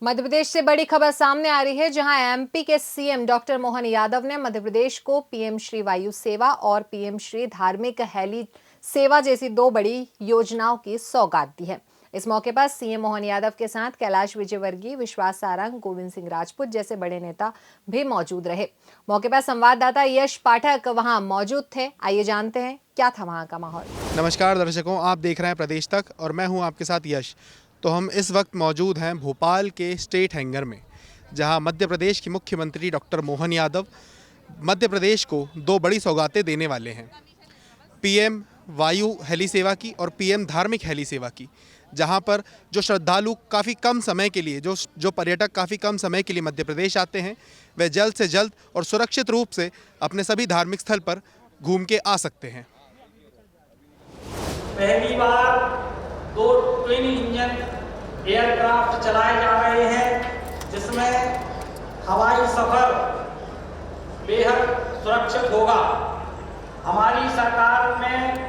मध्य प्रदेश से बड़ी खबर सामने आ रही है, जहां एमपी के सीएम डॉक्टर मोहन यादव ने मध्य प्रदेश को पीएम श्री वायु सेवा और पीएम श्री धार्मिक हेली सेवा जैसी दो बड़ी योजनाओं की सौगात दी है। इस मौके पर सीएम मोहन यादव के साथ कैलाश विजयवर्गीय, विश्वास सारंग, गोविंद सिंह राजपूत जैसे बड़े नेता भी मौजूद रहे। मौके पर संवाददाता यश पाठक वहां मौजूद थे। आइए जानते हैं क्या था वहां का माहौल। नमस्कार दर्शकों, आप देख रहे हैं प्रदेश तक और मैं हूं आपके साथ यश। तो हम इस वक्त मौजूद हैं भोपाल के स्टेट हैंगर में, जहां मध्य प्रदेश के मुख्यमंत्री डॉक्टर मोहन यादव मध्य प्रदेश को दो बड़ी सौगातें देने वाले हैं, पीएम वायु हेली सेवा की और पीएम धार्मिक हेली सेवा की। जहां पर जो श्रद्धालु काफ़ी कम समय के लिए जो पर्यटक काफ़ी कम समय के लिए मध्य प्रदेश आते हैं, वे जल्द से जल्द और सुरक्षित रूप से अपने सभी धार्मिक स्थल पर घूम के आ सकते हैं। पहली बार दो ट्विन इंजन एयरक्राफ्ट चलाए जा रहे हैं, जिसमें हवाई सफर बेहद सुरक्षित होगा। हमारी सरकार में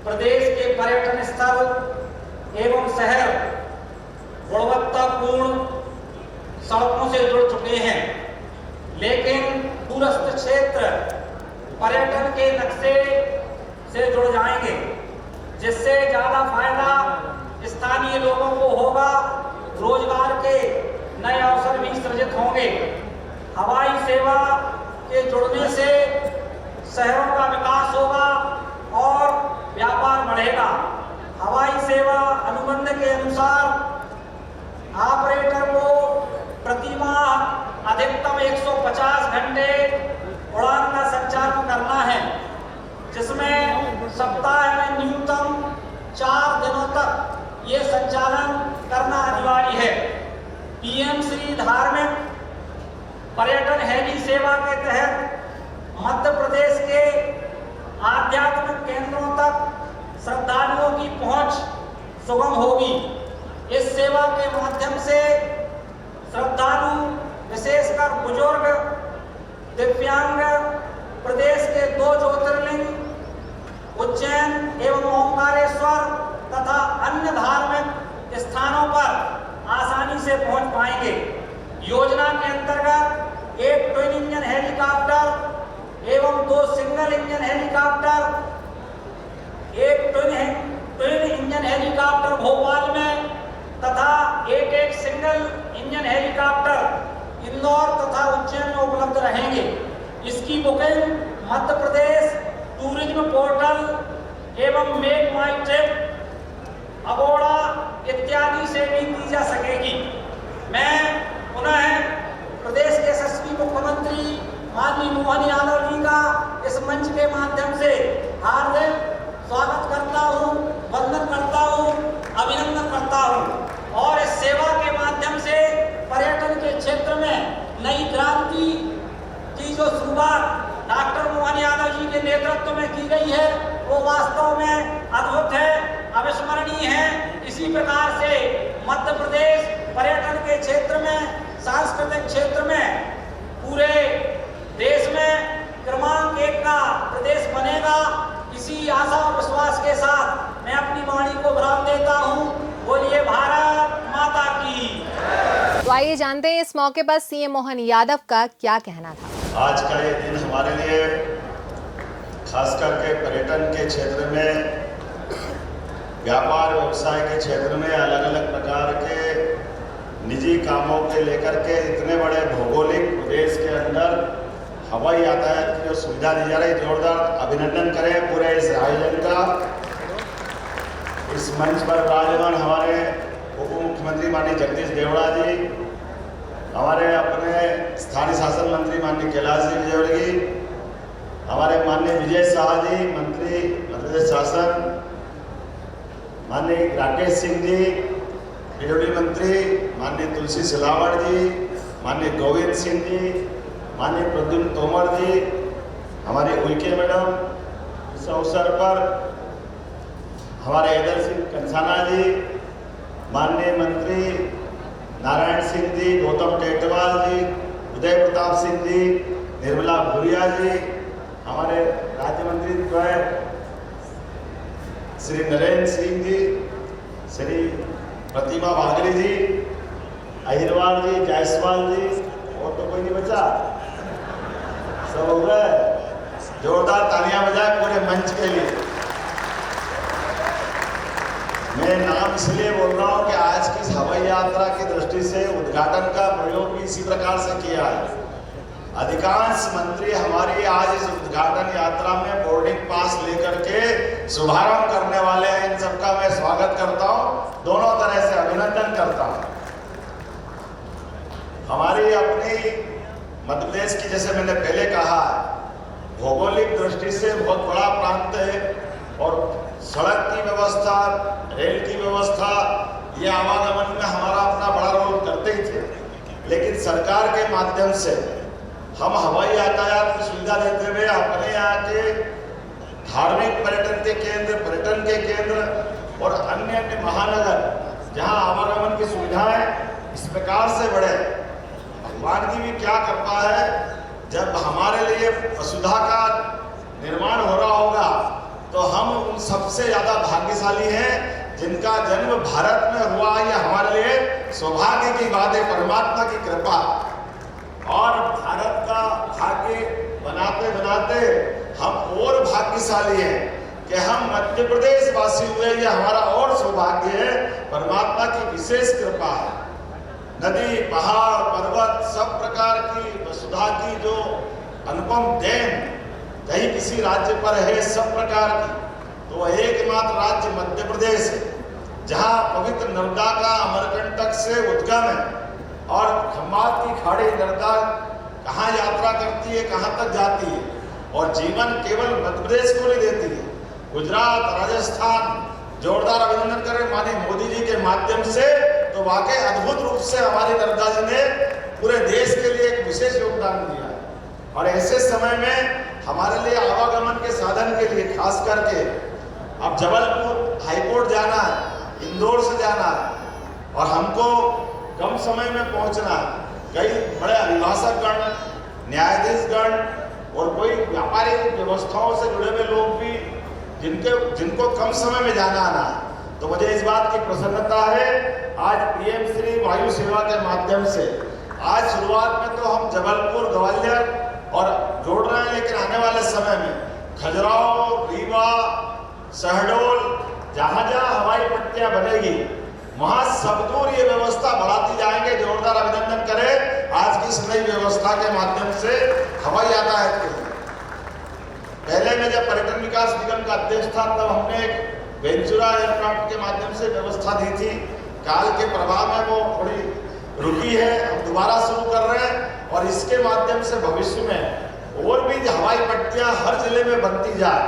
प्रदेश के पर्यटन स्थल एवं शहर गुणवत्तापूर्ण सड़कों से जुड़ चुके हैं, लेकिन दूरस्थ क्षेत्र पर्यटन के नक्शे से जुड़ जाएंगे, जिससे ज्यादा फायदा स्थानीय लोगों को होगा। रोजगार के नए अवसर भी सृजित होंगे। हवाई सेवा के जुड़ने से शहरों का विकास होगा और व्यापार बढ़ेगा। हवाई सेवा अनुबंध के अनुसार ऑपरेटर को प्रति माह अधिकतम 150 घंटे उड़ान का संचालन करना है, जिसमें सप्ताह में न्यूनतम 4 दिनों तक ये संचालन करना अनिवार्य है। पीएम श्री धार्मिक पर्यटन हेली सेवा के तहत मध्य प्रदेश के आध्यात्मिक केंद्रों तक श्रद्धालुओं की पहुंच सुगम होगी। इस सेवा के माध्यम से श्रद्धालु, विशेषकर बुजुर्ग, दिव्यांग, प्रदेश के 2 ज्योतिर्लिंग उज्जैन एवं ओंकारेश्वर तथा अन्य धार्मिक स्थानों पर आसानी से पहुंच पाएंगे। योजना के अंतर्गत एक ट्विन इंजन हेलीकॉप्टर एवं 2 सिंगल इंजन हेलीकॉप्टर, एक ट्विन इंजन हेलीकॉप्टर भोपाल में तथा एक सिंगल इंजन हेलीकॉप्टर इंदौर तथा उज्जैन में उपलब्ध रहेंगे। इसकी booking Madhya Pradesh tourism portal एवं मेक माई ट्रिप, अगोड़ा इत्यादि से भी की जा सकेगी। मैं पुनः प्रदेश के यशस्वी मुख्यमंत्री माननीय मोहन यादव जी का इस मंच के माध्यम से हार्दिक स्वागत करता हूँ, वंदन करता हूँ, अभिनंदन करता हूँ और इस सेवा के माध्यम से पर्यटन के क्षेत्र में नई क्रांति की जो शुरुआत डॉक्टर मोहन यादव जी के नेतृत्व में की गई है, वो वास्तव में अद्भुत है, अविस्मरणीय है। इसी प्रकार से मध्य प्रदेश पर्यटन के क्षेत्र में, सांस्कृतिक क्षेत्र में पूरे देश में क्रमांक 1 का प्रदेश बनेगा। इसी आशा और विश्वास के साथ मैं अपनी वाणी को विराम देता हूँ। बोलिए भारत माता की। तो आइए जानते हैं इस मौके पर सीएम मोहन यादव का क्या कहना था। आज का ये दिन हमारे लिए खास करके पर्यटन के क्षेत्र में, व्यापार व्यवसाय के क्षेत्र में, अलग अलग प्रकार के निजी कामों के लेकर के इतने बड़े भौगोलिक प्रदेश के अंदर हवाई यातायात की जो सुविधा दी जा रही, जोरदार अभिनंदन करें पूरे इस आयोजन का। इस मंच पर विराजमान हमारे उप मुख्यमंत्री माननीय जगदीश देवड़ा जी, हमारे अपने स्थानीय शासन मंत्री माननीय कैलाश विजयवर्गीय, हमारे माननीय विजय शाह जी, मंत्री मध्य प्रदेश शासन, माननीय राकेश सिंह जी, बिजली मंत्री माननीय तुलसी सिलावट जी, माननीय गोविंद सिंह जी, माननीय प्रद्युम्न तोमर जी, हमारी उल्के मैडम, इस अवसर पर हमारे हैदर सिंह कंसाना जी, माननीय मंत्री नारायण सिंह जी, गौतम टेटवाल जी, उदय प्रताप सिंह जी, निर्मला भूरिया जी, हमारे राज्य मंत्री द्वय श्री नरेंद्र सिंह जी, श्री प्रतिमा वागरी जी, अहिरवार जी, जायसवाल जी, और तो कोई नहीं बचा, सब हो रहा है। जोरदार तालियां बजाएं पूरे मंच के लिए। मैं नाम इसलिए बोल रहा हूं कि आज की इस हवाई यात्रा की दृष्टि से उद्घाटन का प्रयोग भी इसी प्रकार से किया है। अधिकांश मंत्री हमारी आज इस उद्घाटन यात्रा में बोर्डिंग पास लेकर के शुभारंभ करने वाले हैं। इन सबका मैं स्वागत करता हूं, दोनों तरह से अभिनंदन करता हूं। हमारी अपनी मध्य प्रदेश की, जैसे मैंने पहले कहा, भौगोलिक दृष्टि से बहुत बड़ा प्रांत है और सड़क की व्यवस्था, रेल की व्यवस्था, ये आवागमन में हमारा अपना बड़ा रोल करते ही थे। लेकिन सरकार के माध्यम से हम हवाई यातायात की सुविधा देते हुए अपने यहाँ के धार्मिक पर्यटन के केंद्र और अन्य अन्य महानगर जहाँ आवागमन की सुविधाएं इस प्रकार से बढ़े। भगवान की भी क्या कृपा है, जब हमारे लिए वसुधा का निर्माण हो रहा होगा तो हम उन सबसे ज्यादा भाग्यशाली हैं जिनका जन्म भारत में हुआ। ये हमारे लिए सौभाग्य की बात है, परमात्मा की कृपा। और भारत का भाग्य बनाते बनाते हम और भाग्यशाली हैं कि हम मध्य प्रदेश वासी हुए। ये हमारा और सौभाग्य है, परमात्मा की विशेष कृपा है। नदी, पहाड़, पर्वत, सब प्रकार की वसुधा की जो अनुपम देन कहीं किसी राज्य पर है सब प्रकार की, तो एकमात्र राज्य मध्य प्रदेश है जहां पवित्र नर्मदा का अमरकंटक से उद्गम है और खम्बात की खाड़ी नर्मदा कहाँ यात्रा करती है, कहाँ तक जाती है, और जीवन केवल मध्य प्रदेश को नहीं देती है। गुजरात, राजस्थान, जोरदार अभिनंदन करें माननीय मोदी जी के माध्यम से। तो वाकई अद्भुत रूप से हमारी नर्मदा जी ने पूरे देश के लिए एक विशेष योगदान दिया है। और ऐसे समय में हमारे लिए आवागमन के साधन के लिए खास करके अब जबलपुर हाईकोर्ट जाना है, इंदौर से जाना है और हमको कम समय में पहुंचना है। कई बड़े अभिभाषकगण, न्यायाधीशगण और कोई व्यापारिक व्यवस्थाओं से जुड़े हुए लोग भी जिनको कम समय में जाना आना है। तो मुझे इस बात की प्रसन्नता है, आज पीएम श्री वायु सेवा के माध्यम से आज शुरुआत में तो हम जबलपुर, ग्वालियर और जोड़ रहे हैं, लेकिन आने वाले समय में खजुराहो, रीवा, शहडोल, जहां जहां हवाई पट्टियां बनेगी वहां सब दूर ये व्यवस्था बढ़ाती जाएंगे। जोरदार अभिनंदन करें आज की इस नई व्यवस्था के माध्यम से हवाई यातायात के लिए। पहले में जब पर्यटन विकास निगम का अध्यक्ष था तब हमने एक वेंचुरा एयरक्राफ्ट के माध्यम से व्यवस्था दी थी। काल के प्रभाव में वो थोड़ी रुकी है, हम दोबारा शुरू कर रहे हैं और इसके माध्यम से भविष्य में और भी हवाई पट्टियां हर जिले में बनती जाए।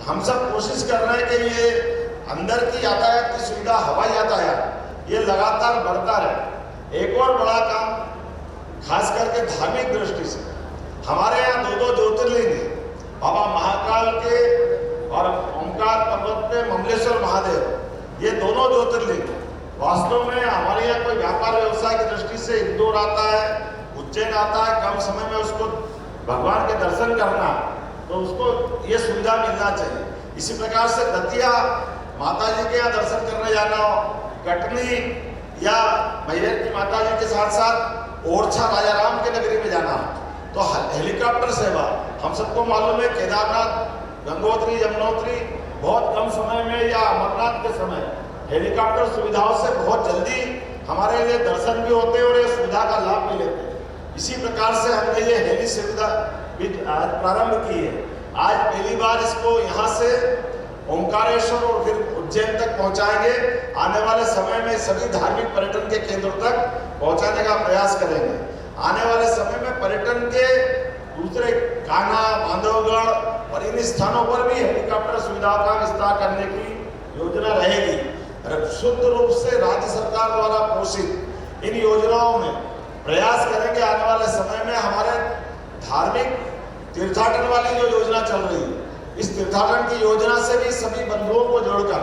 हम सब कोशिश कर रहे हैं कि ये अंदर की यातायात की सुविधा, हवाई यातायात, ये लगातार बढ़ता रहे। एक और बड़ा काम खास करके धार्मिक दृष्टि से हमारे यहाँ दो ज्योतिर्लिंग है, बाबा महाकाल के और ओंकार पर्वत पे ममलेश्वर महादेव, ये दोनों ज्योतिर्लिंग वास्तव में हमारे यहाँ कोई व्यापार व्यवसाय की दृष्टि से इंदौर आता है, उज्जैन आता है, कम समय में उसको भगवान के दर्शन करना, तो उसको ये सुविधा मिलना चाहिए। इसी प्रकार से दतिया माता जी के यहाँ दर्शन करने जाना हो, कटनी या मैहर की माता जी के साथ साथ ओरछा राजा राम के नगरी में जाना हो, तो हेलीकॉप्टर सेवा हम सबको मालूम है। केदारनाथ, गंगोत्री, यमुनोत्री बहुत कम समय में या अमरनाथ के समय हेलीकॉप्टर सुविधाओं से बहुत जल्दी हमारे लिए दर्शन भी होते हैं और ये सुविधा का लाभ भी लेते हैं। इसी प्रकार से हमने ये हेली सुविधा भी आज प्रारंभ की है। आज पहली बार इसको यहाँ से ओंकारेश्वर और फिर उज्जैन तक पहुँचाएंगे। आने वाले समय में सभी धार्मिक पर्यटन के केंद्रों तक पहुँचाने का प्रयास करेंगे। आने वाले समय में पर्यटन के दूसरे कान्हा, बांधवगढ़ और इन स्थानों पर भी हेलीकॉप्टर सुविधा का विस्तार करने की योजना रहेगी। शुद्ध रूप से राज्य सरकार द्वारा पोषित इन योजनाओं में प्रयास करेंगे। आने वाले समय में हमारे धार्मिक तीर्थाटन वाली जो योजना चल रही है, इस तीर्थाटन की योजना से भी सभी बंधुओं को जोड़कर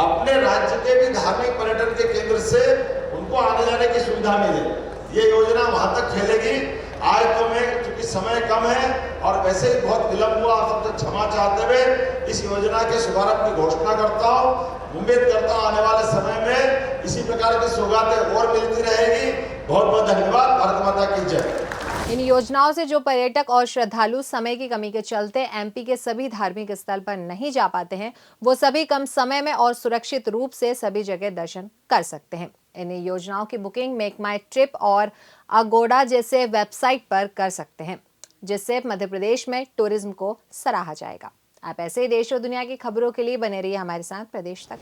अपने राज्य के भी धार्मिक पर्यटन के केंद्र से उनको आने जाने की सुविधा मिले, ये योजना वहां तक फैलेगी। आज तो मैं चूंकि समय कम है और वैसे ही बहुत विलंब हुआ, आप सबसे क्षमा चाहते हुए इस योजना के शुभारंभ की घोषणा करता हूँ। उम्मीद करता हूँ आने वाले समय में इसी प्रकार की सौगातें और मिलती रहेगी। बहुत बहुत धन्यवाद। भारत माता की जय। इन योजनाओं से जो पर्यटक और श्रद्धालु समय की कमी के चलते एमपी के सभी धार्मिक स्थल पर नहीं जा पाते हैं, वो सभी कम समय में और सुरक्षित रूप से सभी जगह दर्शन कर सकते हैं। इन योजनाओं की बुकिंग मेक माई ट्रिप और अगोडा जैसे वेबसाइट पर कर सकते हैं, जिससे मध्य प्रदेश में टूरिज्म को सराहा जाएगा। आप ऐसे ही देश और दुनिया की खबरों के लिए बने रहिए हमारे साथ प्रदेश तक।